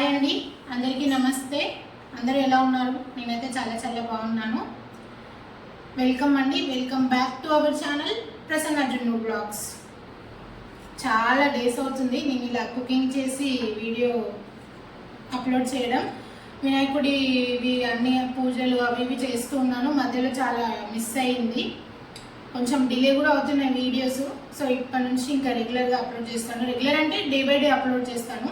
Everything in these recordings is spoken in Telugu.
అండి, అందరికీ నమస్తే. అందరూ ఎలా ఉన్నారు? నేనైతే చాలా చాలా బాగున్నాను. వెల్కమ్ అండి, welcome back to our channel Prasanna జున్ను బ్లాగ్స్. చాలా డేస్ అవుతుంది నేను ఇలా కుకింగ్ చేసి వీడియో అప్లోడ్ చేయడం. వినాయకుడి అన్ని పూజలు అవి ఇవి చేస్తూ ఉన్నాను. మధ్యలో చాలా మిస్ అయింది, కొంచెం డిలే కూడా అవుతున్నాయి వీడియోస్. సో ఇప్పటి నుంచి ఇంకా రెగ్యులర్గా అప్లోడ్ చేస్తాను. రెగ్యులర్ అంటే డే బై డే అప్లోడ్ చేస్తాను.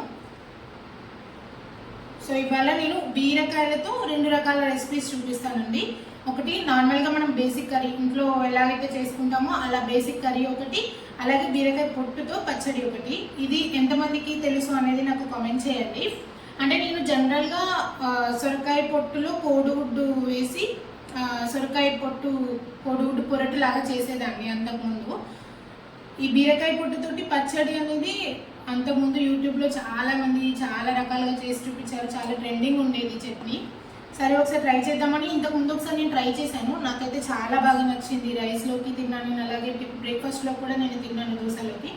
సో ఇవాళ నేను బీరకాయలతో 2 రకాల రెసిపీస్ చూపిస్తానండి. ఒకటి నార్మల్గా మనం బేసిక్ కర్రీ ఇంట్లో ఎలాగైతే చేసుకుంటామో అలా బేసిక్ కర్రీ ఒకటి, అలాగే బీరకాయ పొట్టుతో పచ్చడి ఒకటి. ఇది ఎంతమందికి తెలుసు అనేది నాకు కామెంట్ చేయండి. అంటే నేను జనరల్గా సొరకాయ పొట్టులో కోడిగుడ్డు వేసి సొరకాయ పొట్టు కోడిగుడ్డు పొరటు లాగా చేసేదాన్ని అంతకుముందు. ఈ బీరకాయ పొట్టుతోటి పచ్చడి అనేది అంతకుముందు యూట్యూబ్లో చాలామంది చాలా రకాలుగా చేసి చూపించారు. చాలా ట్రెండింగ్ ఉండేది చట్నీ. సరే ఒకసారి ట్రై చేద్దామని ఇంతకుముందు ఒకసారి నేను ట్రై చేశాను. నాకైతే చాలా బాగా నచ్చింది. రైస్లోకి తిన్నాను, అలాగే బ్రేక్ఫాస్ట్లో కూడా నేను తిన్నాను, దోశలోకి.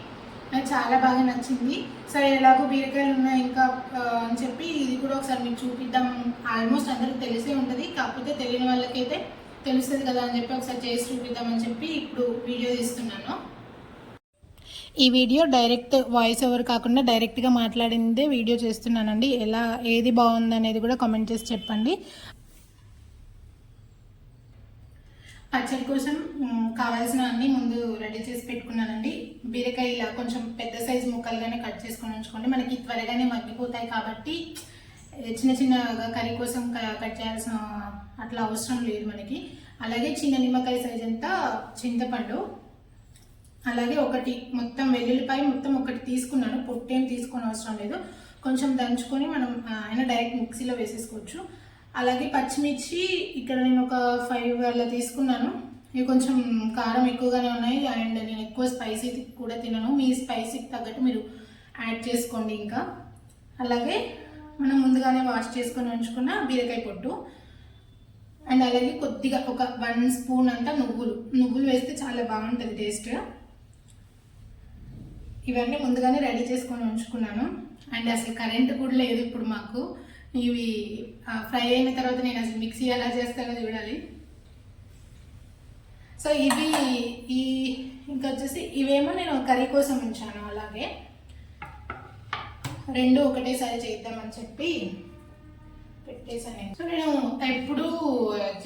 నాకు చాలా బాగా నచ్చింది. సరే ఎలాగో బీరకాయలు ఉన్నాయి ఇంకా అని చెప్పి ఇది కూడా ఒకసారి మీకు చూపిద్దాం. ఆల్మోస్ట్ అందరికి తెలిసే ఉంటుంది, కాకపోతే తెలియని వాళ్ళకైతే తెలుస్తుంది కదా అని చెప్పి ఒకసారి చేసి చూపిద్దామని చెప్పి ఇప్పుడు వీడియో తీస్తున్నాను. ఈ వీడియో డైరెక్ట్ వాయిస్ ఓవర్ కాకుండా డైరెక్ట్గా మాట్లాడిందే వీడియో చేస్తున్నానండి. ఏది బాగుందనేది కూడా కామెంట్ చేసి చెప్పండి. పచ్చడి కోసం కావాల్సిన అన్ని ముందు రెడీ చేసి పెట్టుకున్నానండి. బీరకాయ ఇలా కొంచెం పెద్ద సైజు ముక్కలుగానే కట్ చేసుకొని ఉంచుకోండి, మనకి త్వరగానే మగ్గిపోతాయి కాబట్టి చిన్న చిన్నగా కర్రీ కోసం కట్ చేయాల్సిన అట్లా అవసరం లేదు మనకి. అలాగే చిన్న నిమ్మకాయ సైజ్ అంతా చింతపండు, అలాగే ఒకటి మొత్తం వెల్లుల్లిపాయ మొత్తం ఒకటి తీసుకున్నాను, పొట్టేం తీసుకొని అవసరం లేదు. కొంచెం దంచుకొని మనం అయినా డైరెక్ట్ మిక్సీలో వేసేసుకోవచ్చు. అలాగే పచ్చిమిర్చి ఇక్కడ నేను ఒక 5 అలా తీసుకున్నాను. ఇవి కొంచెం కారం ఎక్కువగానే ఉన్నాయి అండ్ నేను ఎక్కువ స్పైసీ కూడా తినను. మీ స్పైసీకి తగ్గట్టు మీరు యాడ్ చేసుకోండి. ఇంకా అలాగే మనం ముందుగానే వాష్ చేసుకొని ఉంచుకున్న బీరకాయ పొట్టు అండ్ అలాగే కొద్దిగా ఒక 1 స్పూన్ అంతా నువ్వులు వేస్తే చాలా బాగుంటుంది టేస్ట్. ఇవన్నీ ముందుగానే రెడీ చేసుకొని ఉంచుకున్నాను. అండ్ అసలు కరెంట్ కూడా లేదు ఇప్పుడు మాకు. ఇవి ఫ్రై అయిన తర్వాత నేను అసలు మిక్సీ ఎలా చేస్తానో చూడాలి. సో ఇంకా వచ్చేసి ఇవేమో నేను కర్రీ కోసం ఉంచాను. అలాగే 2 ఒకటేసారి చేద్దామని చెప్పి పెట్టేసాను. సో నేను ఎప్పుడు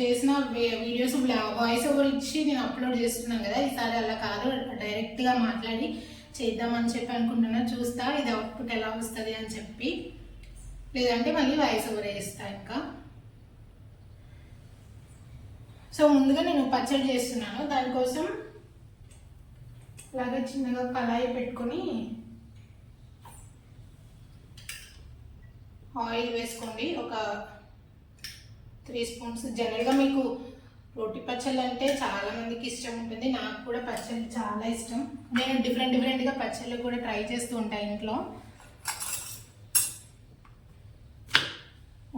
చేసిన వీడియోస్ వాయిస్ ఓవర్ ఇచ్చి నేను అప్లోడ్ చేస్తున్నాను కదా, ఈసారి అలా కాదు, డైరెక్ట్గా మాట్లాడి చేద్దామని చెప్పి అనుకుంటున్నా. చూస్తా ఇది అవుట్పుట్ ఎలా వస్తుంది అని చెప్పి, లేదంటే మళ్ళీ వాయిస్ ఓవర్ వేస్తా ఇంకా. సో ముందుగా నేను పచ్చడి చేస్తున్నాను. దానికోసం అలాగే చిన్నగా కళాయి పెట్టుకొని ఆయిల్ వేసుకోండి, ఒక 3 స్పూన్స్. జనరల్గా మీకు రోటి పచ్చళ్ళు అంటే చాలా మందికి ఇష్టం ఉంటుంది, నాకు కూడా పచ్చళ్ళు చాలా ఇష్టం. నేను డిఫరెంట్గా పచ్చళ్ళు కూడా ట్రై చేస్తూ ఉంటాను ఇంట్లో.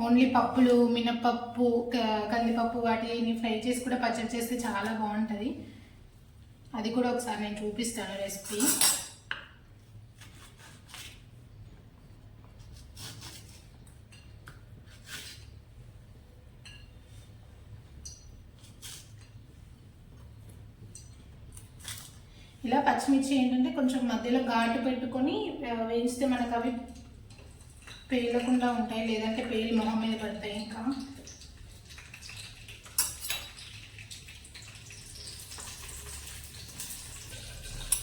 ఓన్లీ పప్పులు, మినపప్పు, కందిపప్పు వాటిని ఫ్రై చేసి కూడా పచ్చడి చేస్తే చాలా బాగుంటుంది. అది కూడా ఒకసారి నేను చూపిస్తాను రెసిపీ. ఇలా పచ్చిమిర్చి ఏంటంటే కొంచెం మధ్యలో ఘాటు పెట్టుకొని వేయిస్తే మనకు అవి పేలకుండా ఉంటాయి, లేదంటే పేలి మొహం మీద పడతాయి. ఇంకా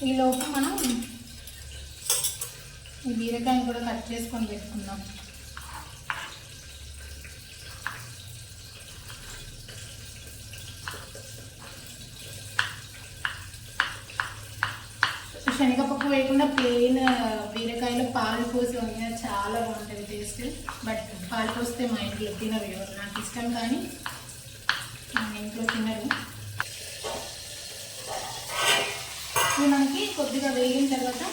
ఈలోపు మనం ఈ బీరకాయని కూడా కట్ చేసుకొని పెట్టుకుందాం. శనగపప్పు వేయకుండా ప్లెయిన్ బీరకాయలో పాలు పోసి వండినా చాలా బాగుంటుంది టేస్ట్. బట్ పాలు పోస్తే మా ఇంట్లో తినరు ఎవరు. నాకు ఇష్టం కానీ మా ఇంట్లో తినరు. ఇది మనకి కొద్దిగా వేగిన తర్వాత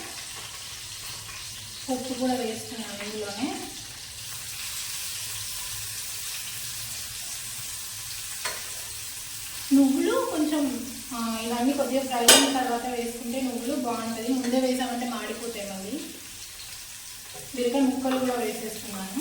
పప్పు కూడా వేస్తున్నాను ఇందులోనే. నువ్వులు కొంచెం ఇవన్నీ కొద్దిగా ఫ్రై అయిన తర్వాత వేసుకుంటే నువ్వులు బాగుంటుంది. ముందే వేసామంటే మాడిపోతాయి. మళ్ళీ బీరకాయ ముక్కలు కూడా వేసేస్తున్నాను.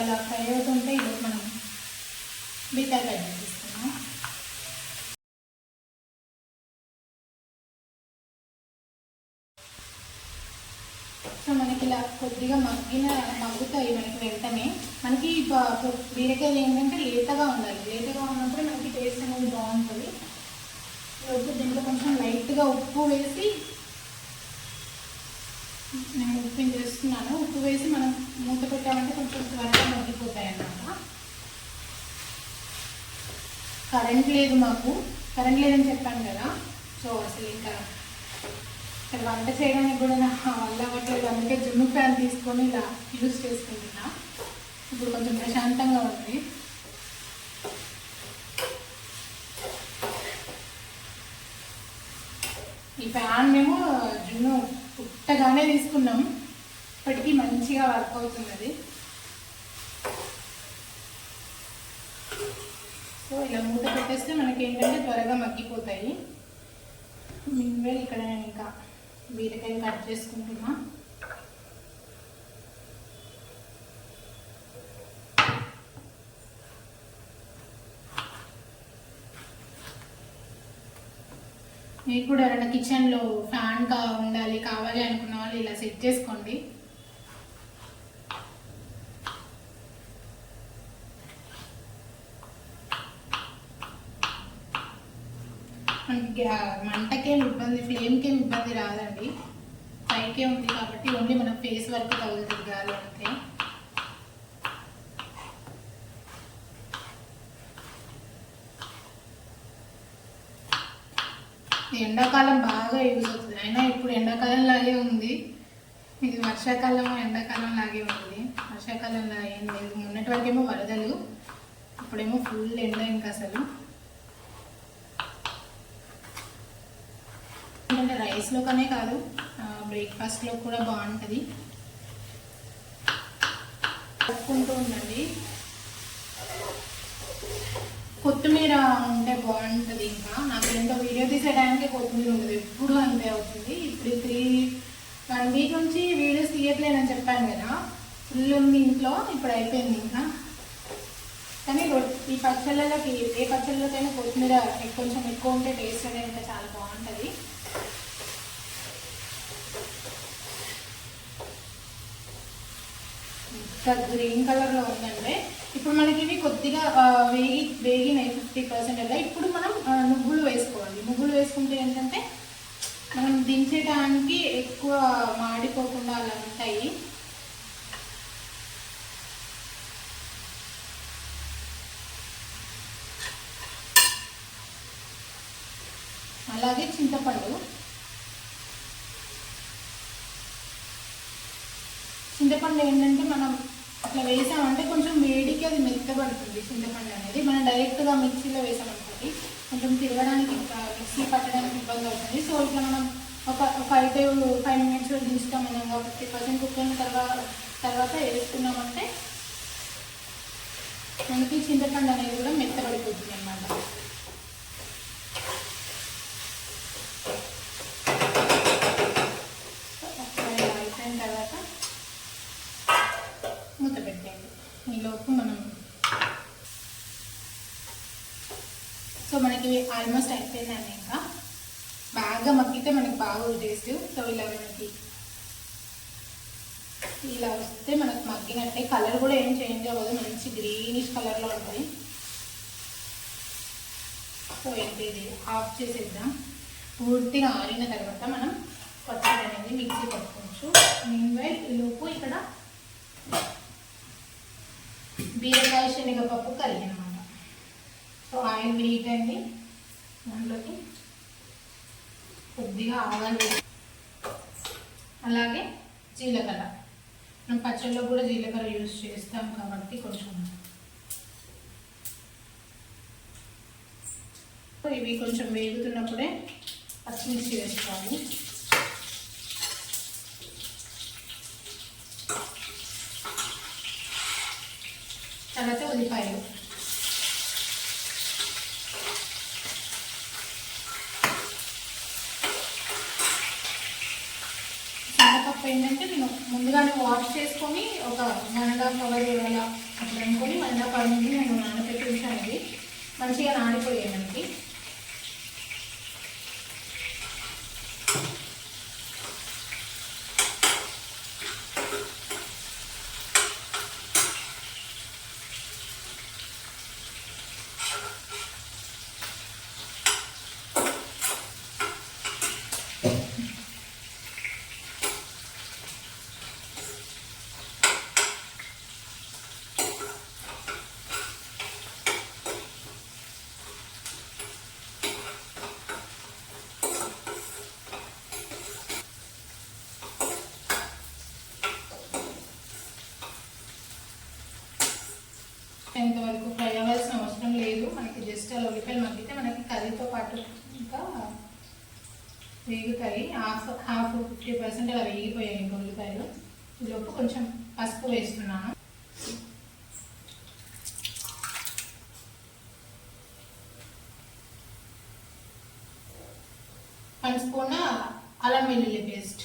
అలా ఫ్రై అవుతుంటే ఇప్పుడు మనం బీరకాయ కట్ చేస్తున్నాం. సో మనకి ఇలా కొద్దిగా మగ్గుతాయి మనకి వెంటనే. మనకి బీరకాయలు ఏంటంటే లేతగా ఉండాలి. లేతగా ఉన్నప్పుడు మనకి టేస్ట్ అనేది బాగుంటుంది. దీంట్లో కొంచెం లైట్గా ఉప్పు వేసి, నేను ఉప్పు చేస్తున్నాను. ఉప్పు వేసి మనం మూత పెట్టామంటే కొంచెం త్వరగా మగ్గిపోతాయి అన్నమాట. కరెంట్ లేదు, మాకు కరెంట్ లేదని చెప్పాను కదా. సో అసలు ఇంకా ఇక్కడ వంట చేయడానికి కూడా నా వల్ల అవ్వట్లేదు. అందుకే జున్ను ఫ్యాన్ తీసుకొని ఇలా యూజ్ చేసుకుంటున్నా. ఇప్పుడు కొంచెం ప్రశాంతంగా ఉంది. ఈ ఫ్యాన్ మేము జున్ను పుట్టగానే తీసుకున్నాం, ఇప్పటికీ మంచిగా వర్క్ అవుతుంది. సో ఇలా మూత పెట్టేస్తే మనకి ఏంటంటే త్వరగా మగ్గిపోతాయి. మీన్వేల్ ఇక్కడ నేను ఇంకా బీరకాయలు కట్ చేసుకుంటున్నా. మీరు కూడా ఎవరైనా కిచెన్లో ఫ్యాన్ కావాలి అనుకున్న వాళ్ళు ఇలా సెట్ చేసుకోండి. మనకి మంటకేం ఇబ్బంది, ఫ్లేమ్కేం ఇబ్బంది రాదండి. పైకే ఉంది కాబట్టి ఓన్లీ మన ఫేస్ వరకు తగులుతుంది గాలి అంతే. ఎండాకాలం బాగా యూజ్ అవుతుంది. అయినా ఇప్పుడు ఎండాకాలం లాగే ఉంది. ఇది వర్షాకాలం ఎండాకాలం లాగే ఉంది. వర్షాకాలంలో ఏం లేదు. మొన్నటి వరకేమో వరదలు, ఇప్పుడేమో ఫుల్ ఎండ. ఇంకా అసలు ఎందుకంటే రైస్లో కనే కాదు, బ్రేక్ఫాస్ట్లో కూడా బాగుంటుంది. కలుపుకుంటూ ఉండండి. కొత్తిమీర ఉంటే బాగుంటుంది. ఇంకా నాకు ఏంటో వీడియో తీసేయడానికి కొత్తిమీర ఉండదు, ఎప్పుడు అంతే అవుతుంది. ఇప్పుడు 1 వీక్ నుంచి వీడియోస్ తీయట్లేదని చెప్పాను కదా. ఫుల్ ఉంది ఇంట్లో, ఇప్పుడు అయిపోయింది ఇంకా. కానీ ఈ పచ్చళ్ళకి, ఏ పచ్చళ్ళకైనా కొత్తిమీర కొంచెం ఎక్కువ ఉంటే టేస్ట్ అనేది ఇంకా చాలా బాగుంటుంది. ఇంకా గ్రీన్ కలర్లో ఉందంటే ఇప్పుడు మనకి ఇవి కొద్దిగా వేగినాయి 50% అలా. ఇప్పుడు మనం నువ్వులు వేసుకోవాలి. నువ్వులు వేసుకుంటే ఏంటంటే మనం దించేటానికి ఎక్కువ మాడిపోకుండా అలా ఉంటాయి. అలాగే చింతపండు ఏంటంటే మనం అట్లా వేసామంటే కొంచెం వేడికి అది మెత్తబడుతుంది. చింతపండు అనేది మనం డైరెక్ట్గా మిక్సీలో వేసామనుకోండి కొంచెం తిరగడానికి, మిక్సీ పట్టడానికి ఇబ్బంది అవుతుంది. సో ఇట్లా మనం ఒక 5 మినిట్స్లో దించుతాం. మనం 50% కుక్ అయిన తర్వాత వేసుకున్నామంటే మనకి చింతపండు అనేది కూడా మెత్తబడిపోతుంది అన్నమాట. అయిపోయిన తర్వాత మూత పెట్టండి. ఈలోపు మనం మనకి ఆల్మోస్ట్ అయిపోయిందండి. ఇంకా బాగా మగ్గితే మనకి బాగా టేస్ట్. సో ఇలా వస్తే మనకు మగ్గినట్టే. కలర్ కూడా ఏం చేంజ్ అవ్వదు, మంచి గ్రీనిష్ కలర్లో ఉంటుంది. సో ఇది ఆఫ్ చేసేద్దాం. పూర్తిగా ఆరిన తర్వాత మనం పచ్చడి అనేది మిక్సీ పట్టుకోవచ్చు. మీన్వైల్ ఈలోపు ఇక్కడ బీరకాయ శనగపప్పు కర్రీ అనమాట. సో ఆయిల్ హీట్ అయింది, దాంట్లోకి కొద్దిగా ఆవాలు వేసి, అలాగే జీలకర్ర. మనం పచ్చళ్ళలో కూడా జీలకర్ర యూజ్ చేస్తాం కాబట్టి కొంచెం ఇవి కొంచెం వేగుతున్నప్పుడే పచ్చిమిర్చి వేసుకోవాలి. తర్వాత ఉల్లిపాయలు, శనగపప్పు ఏంటంటే నేను ముందుగానే వాష్ చేసుకొని ఒక 1.5 అవర్ అలా అప్పుడు అనుకొని మళ్ళీ 10 నుంచి నేను నానబెట్టి ఉంచాను. ఇది మంచిగా నానిపోయాయి మనకి. ఇంతవరకు ఫ్రై అవ్వాల్సిన అవసరం లేదు మనకి. జస్ట్ అలా ఉల్లిపాయలు మగ్గితే మనకి కర్రీతో పాటు ఇంకా వేగుతాయి. హాఫ్ 50% అలా వేగిపోయాయి ఇంకా ఉల్లిపాయలు. ఈలోపు కొంచెం పసుపు వేస్తున్నాను. వన్ స్పూన్ అల్లం వెల్లుల్లి పేస్ట్.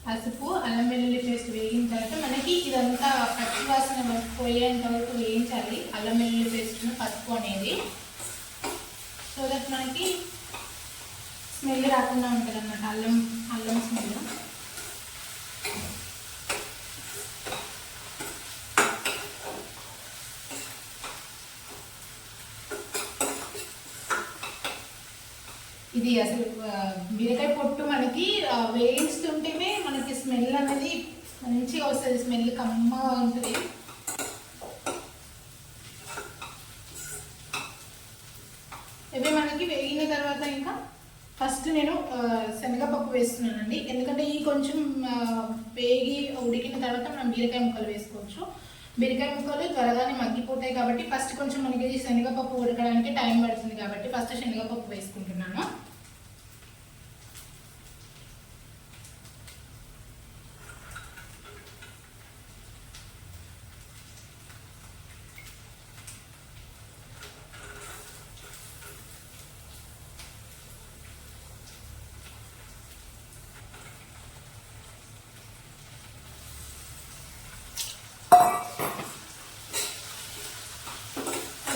పసుపు అల్లం వెల్లుల్లి పేస్ట్ వేగిన తర్వాత మనకి ఇదంతా పచ్చి వాసన పోయేంత వరకు వేయించాలి అల్లం వెల్లుల్లి పేస్ట్ పసుపు అనేది. సో దట్ మనకి స్మెల్ రాకుండా ఉంటుంది అన్నమాట, అల్లం స్మెల్. ఇది అసలు బీరకాయ పొట్టు మనకి వేయిస్తుంటేనే మనకి స్మెల్ అనేది మంచిగా వస్తుంది. స్మెల్ కమ్మగా ఉంటుంది. ఇవి మనకి వేగిన తర్వాత ఇంకా ఫస్ట్ నేను శనగపప్పు వేస్తున్నానండి. ఎందుకంటే ఈ కొంచెం వేగి ఉడికిన తర్వాత మనం బీరకాయ ముక్కలు వేసుకోవచ్చు. బీరకాయ ముక్కలు త్వరగానే మగ్గిపోతాయి కాబట్టి ఫస్ట్ కొంచెం మనకి శనగపప్పు ఉడకడానికి టైం పడుతుంది కాబట్టి ఫస్ట్ శనగపప్పు వేసుకుంటున్నాను.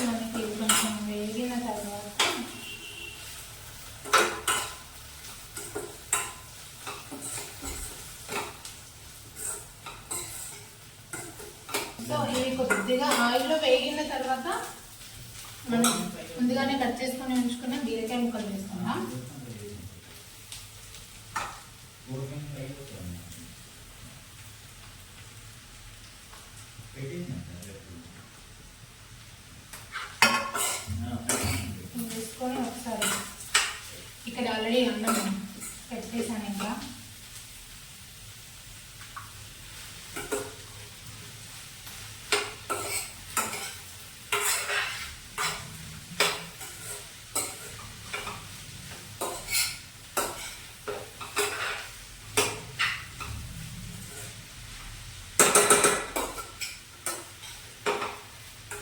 మనకి కొంచెం వేగిన తర్వాత సో ఇది కొద్దిగా ఆయిల్లో వేగిన తర్వాత మనం ముందుగానే కట్ చేసుకొని ఉంచుకున్న బీరకాయ ముక్కలు వేసుకుందాం. వేసుకొని ఒకసారి ఇక్కడ ఆల్రెడీ అన్నం పెట్టేసాను. ఇంకా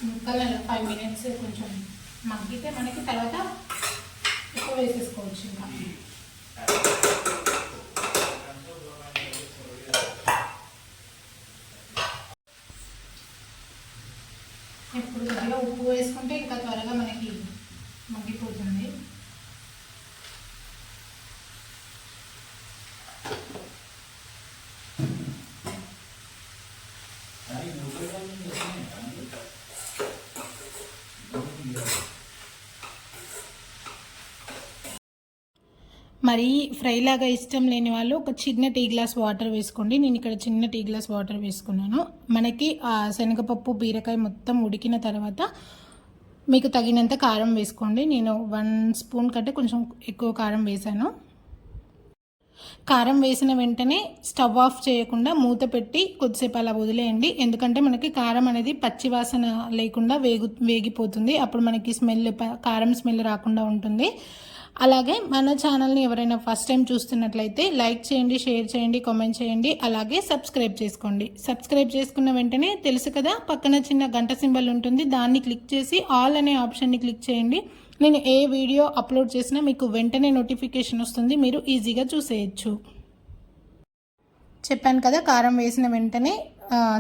ముక్కలు 5 minutes కొంచెం మగ్గితే మనకి తర్వాత ఉప్పు వేసేసుకోవచ్చు. ఇంకా ఇప్పుడు కొద్దిగా ఉప్పు వేసుకుంటే ఇంకా త్వరగా మనకి మగ్గిపోతుంది. మరి ఫ్రై లాగా ఇష్టం లేని వాళ్ళు ఒక చిన్న టీ గ్లాస్ వాటర్ వేసుకోండి. నేను ఇక్కడ చిన్న టీ గ్లాస్ వాటర్ వేసుకున్నాను. మనకి ఆ శనగపప్పు బీరకాయ మొత్తం ఉడికిన తర్వాత మీకు తగినంత కారం వేసుకోండి. నేను 1 స్పూన్ కంటే కొంచెం ఎక్కువ కారం వేసాను. కారం వేసిన వెంటనే స్టవ్ ఆఫ్ చేయకుండా మూత పెట్టి కొద్దిసేపు అలా వదిలేయండి. ఎందుకంటే మనకి కారం అనేది పచ్చి వాసన లేకుండా వేగిపోతుంది. అప్పుడు మనకి కారం స్మెల్ రాకుండా ఉంటుంది. అలాగే మన ఛానల్ని ఎవరైనా ఫస్ట్ టైం చూస్తున్నట్లయితే లైక్ చేయండి, షేర్ చేయండి, కామెంట్ చేయండి. అలాగే సబ్స్క్రైబ్ చేసుకోండి. సబ్స్క్రైబ్ చేసుకున్న వెంటనే తెలుసు కదా పక్కన చిన్న గంట సింబల్ ఉంటుంది, దాన్ని క్లిక్ చేసి ఆల్ అనే ఆప్షన్ని క్లిక్ చేయండి. నేను ఏ వీడియో అప్లోడ్ చేసినా మీకు వెంటనే నోటిఫికేషన్ వస్తుంది, మీరు ఈజీగా చూసేయచ్చు. చెప్పాను కదా కారం వేసిన వెంటనే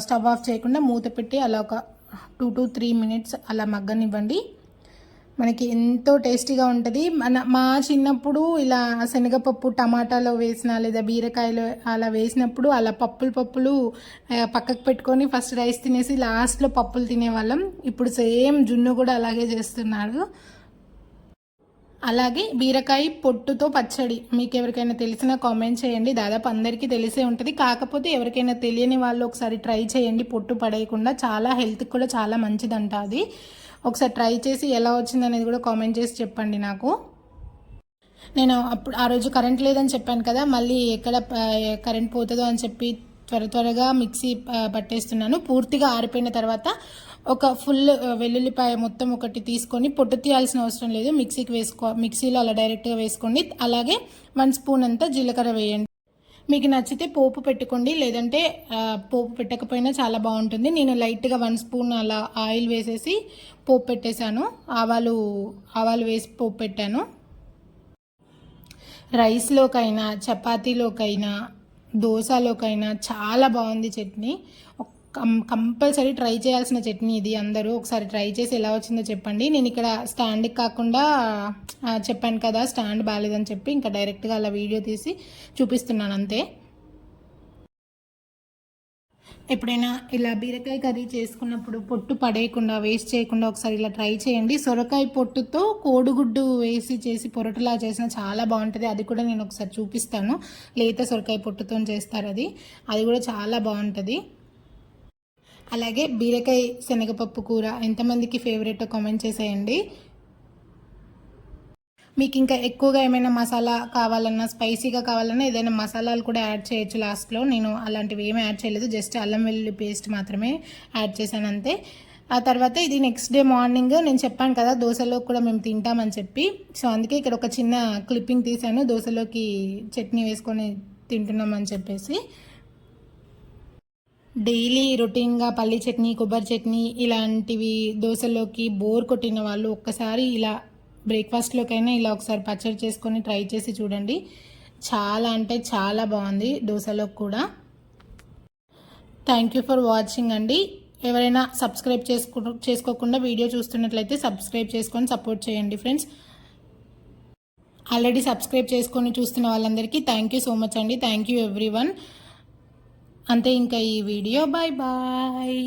స్టవ్ ఆఫ్ చేయకుండా మూత పెట్టి అలా ఒక 2 to 3 minutes అలా మగ్గనివ్వండి. మనకి ఎంతో టేస్టీగా ఉంటుంది. మా చిన్నప్పుడు ఇలా శనగపప్పు టమాటాలో వేసిన లేదా బీరకాయలో అలా వేసినప్పుడు అలా పప్పులు పక్కకు పెట్టుకొని ఫస్ట్ రైస్ తినేసి లాస్ట్లో పప్పులు తినేవాళ్ళం. ఇప్పుడు సేమ్ జున్ను కూడా అలాగే చేస్తున్నారు. అలాగే బీరకాయ పొట్టుతో పచ్చడి మీకు ఎవరికైనా తెలిసినా కామెంట్ చేయండి. దాదాపు అందరికీ తెలిసే ఉంటుంది. కాకపోతే ఎవరికైనా తెలియని వాళ్ళు ఒకసారి ట్రై చేయండి. పొట్టు పడేయకుండా చాలా హెల్త్కి కూడా చాలా మంచిదంట అది. ఒకసారి ట్రై చేసి ఎలా వచ్చింది అనేది కూడా కామెంట్ చేసి చెప్పండి నాకు. నేను అప్పుడు ఆ రోజు కరెంట్ లేదని చెప్పాను కదా, మళ్ళీ ఎక్కడ కరెంట్ పోతుందో అని చెప్పి త్వరగా మిక్సీ పట్టేస్తున్నాను. పూర్తిగా ఆరిపోయిన తర్వాత ఒక ఫుల్ వెల్లుల్లిపాయ మొత్తం ఒకటి తీసుకొని పొట్టు తీయాల్సిన అవసరం లేదు, మిక్సీలో అలా డైరెక్ట్గా వేసుకోండి. అలాగే 1 స్పూన్ అంతా జీలకర్ర వేయండి. మీకు నచ్చితే పోపు పెట్టుకోండి, లేదంటే పోపు పెట్టకపోయినా చాలా బాగుంటుంది. నేను లైట్గా 1 స్పూన్ అలా ఆయిల్ వేసేసి పోపు పెట్టేశాను. ఆవాలు వేసి పోపు పెట్టాను. రైస్లోకైనా చపాతీలోకైనా దోశలోకైనా చాలా బాగుంది చట్నీ. కంపల్సరీ ట్రై చేయాల్సిన చట్నీ ఇది. అందరూ ఒకసారి ట్రై చేసి ఎలా వచ్చిందో చెప్పండి. నేను ఇక్కడ స్టాండ్కి కాకుండా చెప్పాను కదా స్టాండ్ బాగాలేదని చెప్పి ఇంకా డైరెక్ట్గా అలా వీడియో తీసి చూపిస్తున్నాను అంతే. ఎప్పుడైనా ఇలా బీరకాయ కర్రీ చేసుకున్నప్పుడు పొట్టు పడేయకుండా వేస్ట్ చేయకుండా ఒకసారి ఇలా ట్రై చేయండి. సొరకాయ పొట్టుతో కోడిగుడ్డు వేసి చేసి పొరటులా చేసిన చాలా బాగుంటుంది. అది కూడా నేను ఒకసారి చూపిస్తాను. లేత సొరకాయ పొట్టుతో చేస్తారు అది కూడా చాలా బాగుంటుంది. అలాగే బీరకాయ శనగపప్పు కూర ఎంతమందికి ఫేవరెట్ కామెంట్ చేసేయండి. మీకు ఇంకా ఎక్కువగా ఏమైనా మసాలా కావాలన్నా స్పైసీగా కావాలన్నా ఏదైనా మసాలాలు కూడా యాడ్ చేయొచ్చు లాస్ట్లో. నేను అలాంటివి ఏమీ యాడ్ చేయలేదు, జస్ట్ అల్లం వెల్లుల్లి పేస్ట్ మాత్రమే యాడ్ చేశాను అంతే. ఆ తర్వాత ఇది నెక్స్ట్ డే మార్నింగ్ నేను చెప్పాను కదా దోశలో కూడా మేము తింటామని చెప్పి, సో అందుకే ఇక్కడ ఒక చిన్న క్లిప్పింగ్ తీశాను. దోశలోకి చట్నీ వేసుకొని తింటున్నామని చెప్పేసి. డైలీ రొటీన్గా పల్లి చట్నీ కొబ్బరి చట్నీ ఇలాంటివి దోశలోకి బోర్ కొట్టిన వాళ్ళు ఒక్కసారి ఇలా బ్రేక్ఫాస్ట్లోకైనా ఇలా ఒకసారి పచ్చడి చేసుకొని ట్రై చేసి చూడండి. చాలా అంటే చాలా బాగుంది దోశలోకి కూడా. థ్యాంక్ యూ ఫర్ వాచింగ్ అండి. ఎవరైనా సబ్స్క్రైబ్ చేసుకోకుండా వీడియో చూస్తున్నట్లయితే సబ్స్క్రైబ్ చేసుకొని సపోర్ట్ చేయండి ఫ్రెండ్స్. ఆల్రెడీ సబ్స్క్రైబ్ చేసుకొని చూస్తున్న వాళ్ళందరికీ థ్యాంక్ యూ సో మచ్ అండి. Thank you everyone. అంతే ఇంకా ఈ వీడియో. Bye bye.